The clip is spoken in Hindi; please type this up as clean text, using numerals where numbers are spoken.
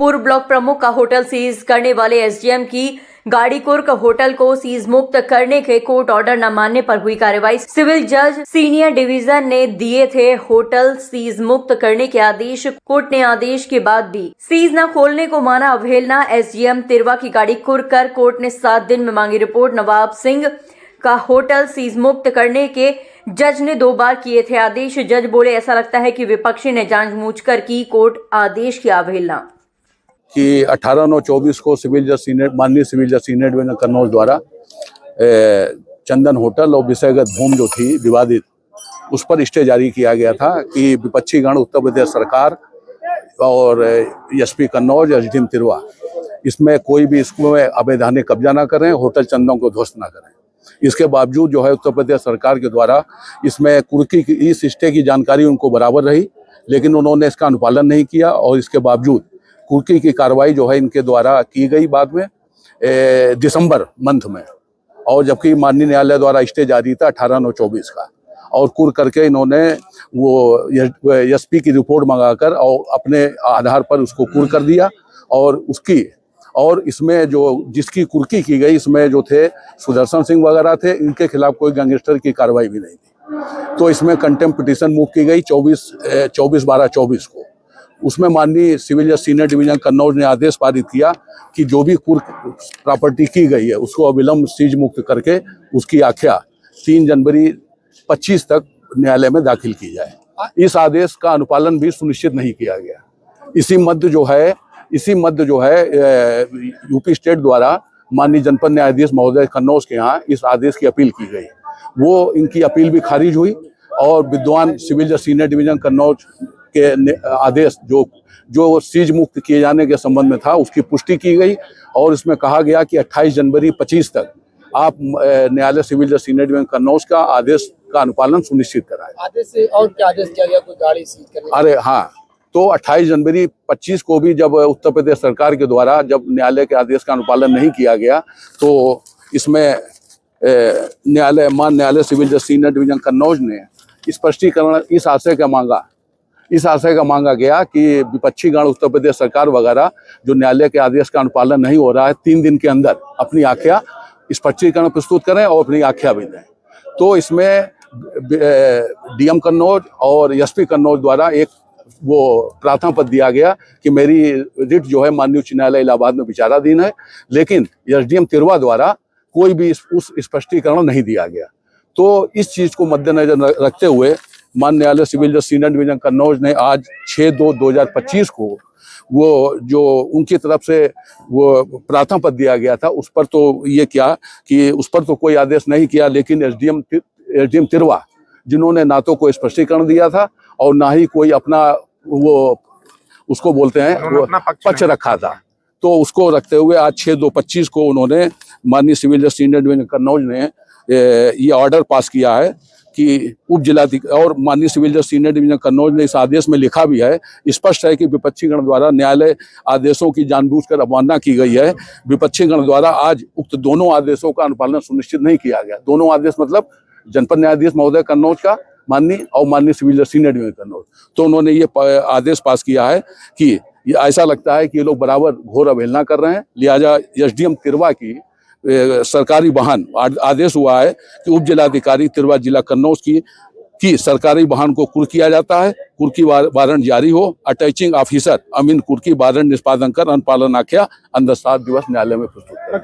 पूर्व ब्लॉक प्रमुख का होटल सीज करने वाले एसडीएम की गाड़ी कुर्क होटल को सीज मुक्त करने के कोर्ट ऑर्डर न मानने पर हुई कार्रवाई। सिविल जज सीनियर डिवीजन ने दिए थे होटल सीज मुक्त करने के आदेश। कोर्ट ने आदेश के बाद भी सीज न खोलने को माना अवहेलना। एसडीएम तिरवा की गाड़ी कुर्क कर कोर्ट ने 7 दिन में मांगी रिपोर्ट। नवाब सिंह का होटल सीज मुक्त करने के जज ने 2 बार किए थे आदेश। जज बोले, ऐसा लगता है कि विपक्षी ने जानबूझकर की कोर्ट आदेश की अवहेलना। कि 18/9/24 को माननीय सिविल जज सीनियर डिवीजन कन्नौज द्वारा चंदन होटल और विषयगत भूमि जो थी विवादित, उस पर स्टे जारी किया गया था कि विपक्षी गण उत्तर प्रदेश सरकार और एसपी कन्नौज एसडीएम तिरवा इसमें कोई भी इसमें अवैधानिक कब्जा ना करें, होटल चंदन को ध्वस्त ना करें। इसके बावजूद जो है उत्तर प्रदेश सरकार के द्वारा इसमें कुर्की की इस स्टे की जानकारी उनको बराबर रही, लेकिन उन्होंने इसका अनुपालन नहीं किया और इसके बावजूद कुर्की की कार्रवाई जो है इनके द्वारा की गई बाद में दिसंबर मंथ में, और जबकि माननीय न्यायालय द्वारा स्टे जारी था 18/9/24 का, और कुर करके इन्होंने वो एसपी की रिपोर्ट मंगाकर और अपने आधार पर उसको कुर कर दिया। और इसमें जो जिसकी कुर्की की गई इसमें जो थे सुदर्शन सिंह वगैरह थे, इनके खिलाफ कोई गैंगस्टर की कार्रवाई भी नहीं थी। तो इसमें कंटेम्प्ट पिटीशन मूव की गई 24/12/24 को। उसमें माननीय सिविल जज सीनियर डिवीजन कन्नौज ने आदेश पारित किया कि जो भी कुर्क प्रॉपर्टी की गई है उसको अविलंब सीज मुक्त करके उसकी आख्या 3 जनवरी 25 तक न्यायालय में दाखिल की जाए। इस आदेश का अनुपालन भी सुनिश्चित नहीं किया गया। इसी मध्य जो है यूपी स्टेट द्वारा माननीय जनपद न्यायाधीश महोदय कन्नौज के यहाँ इस आदेश की अपील की गई। वो इनकी अपील भी खारिज हुई और विद्वान सिविल जज सीनियर डिवीजन कन्नौज के आदेश जो सीज मुक्त किए जाने के संबंध में था उसकी पुष्टि की गई, और इसमें कहा गया कि 28 जनवरी 25 तक आप न्यायालय सिविल जज सीनियर डिवीजन कन्नौज का आदेश का अनुपालन सुनिश्चित कराएं। आदेश से और क्या आदेश किया गया? कोई गाड़ी सीज करने? अरे हाँ, तो 28 जनवरी 25 को भी जब उत्तर प्रदेश सरकार के द्वारा जब न्यायालय के आदेश का अनुपालन नहीं किया गया तो इसमें न्यायालय सिविल जज सीनियर डिवीजन कन्नौज ने स्पष्टीकरण इस आशय का मांगा गया कि विपक्षी गण उत्तर प्रदेश सरकार वगैरह जो न्यायालय के आदेश का अनुपालन नहीं हो रहा है 3 दिन के अंदर अपनी आख्या स्पष्टीकरण प्रस्तुत करें और अपनी आख्या भी दें। तो इसमें डीएम कन्नौज और एसपी कन्नौज द्वारा एक वो प्रार्थना पत्र दिया गया कि मेरी रिट जो है माननीय उच्च न्यायालय इलाहाबाद में विचाराधीन है, लेकिन एसडीएम तिरवा द्वारा कोई भी उस स्पष्टीकरण नहीं दिया गया। तो इस चीज को मद्देनजर रखते हुए माननीय न्यायालय सिविल जज सीनियर डिवीजन कन्नौज ने आज 6/2/2025 को वो जो उनकी तरफ से वो प्रार्थना पत्र दिया गया था उस पर तो ये किया कि उस पर तो कोई आदेश नहीं किया, लेकिन एसडीएम तिरवा जिन्होंने ना तो कोई स्पष्टीकरण दिया था और ना ही कोई अपना वो उसको बोलते हैं वो पक्ष रखा था, तो उसको रखते हुए आज 6/2/25 को उन्होंने माननीय सिविल जज सीनियर डिवीजन कन्नौज ने ये ऑर्डर पास किया है कि उप जिलाधिकारी और माननीय सिविल जज सीनियर डिवीजन कन्नौज ने इस आदेश में लिखा भी है, स्पष्ट है कि विपक्षी गण द्वारा न्यायालय आदेशों की जानबूझकर अवमानना की गई है। विपक्षी गण द्वारा आज उक्त दोनों आदेशों का अनुपालन सुनिश्चित नहीं किया गया। दोनों आदेश मतलब जनपद न्यायाधीश महोदय कन्नौज का माननीय और माननीय सिविल जज सीनियर डिवीजन कन्नौज, तो उन्होंने ये आदेश पास किया है कि ये ऐसा लगता है कि ये लोग बराबर घोर अवहेलना कर रहे हैं। लिहाजा एसडीएम तिरवा की सरकारी वाहन आदेश हुआ है कि उप जिलाधिकारी तिरवा जिला कन्नौज की सरकारी वाहन को कुर्क किया जाता है। कुर्की वारंट जारी हो। अटैचिंग ऑफिसर अमीन कुर्की वारंट निष्पादन कर अनुपालन आख्या अंदर 7 दिवस न्यायालय में प्रस्तुत करें।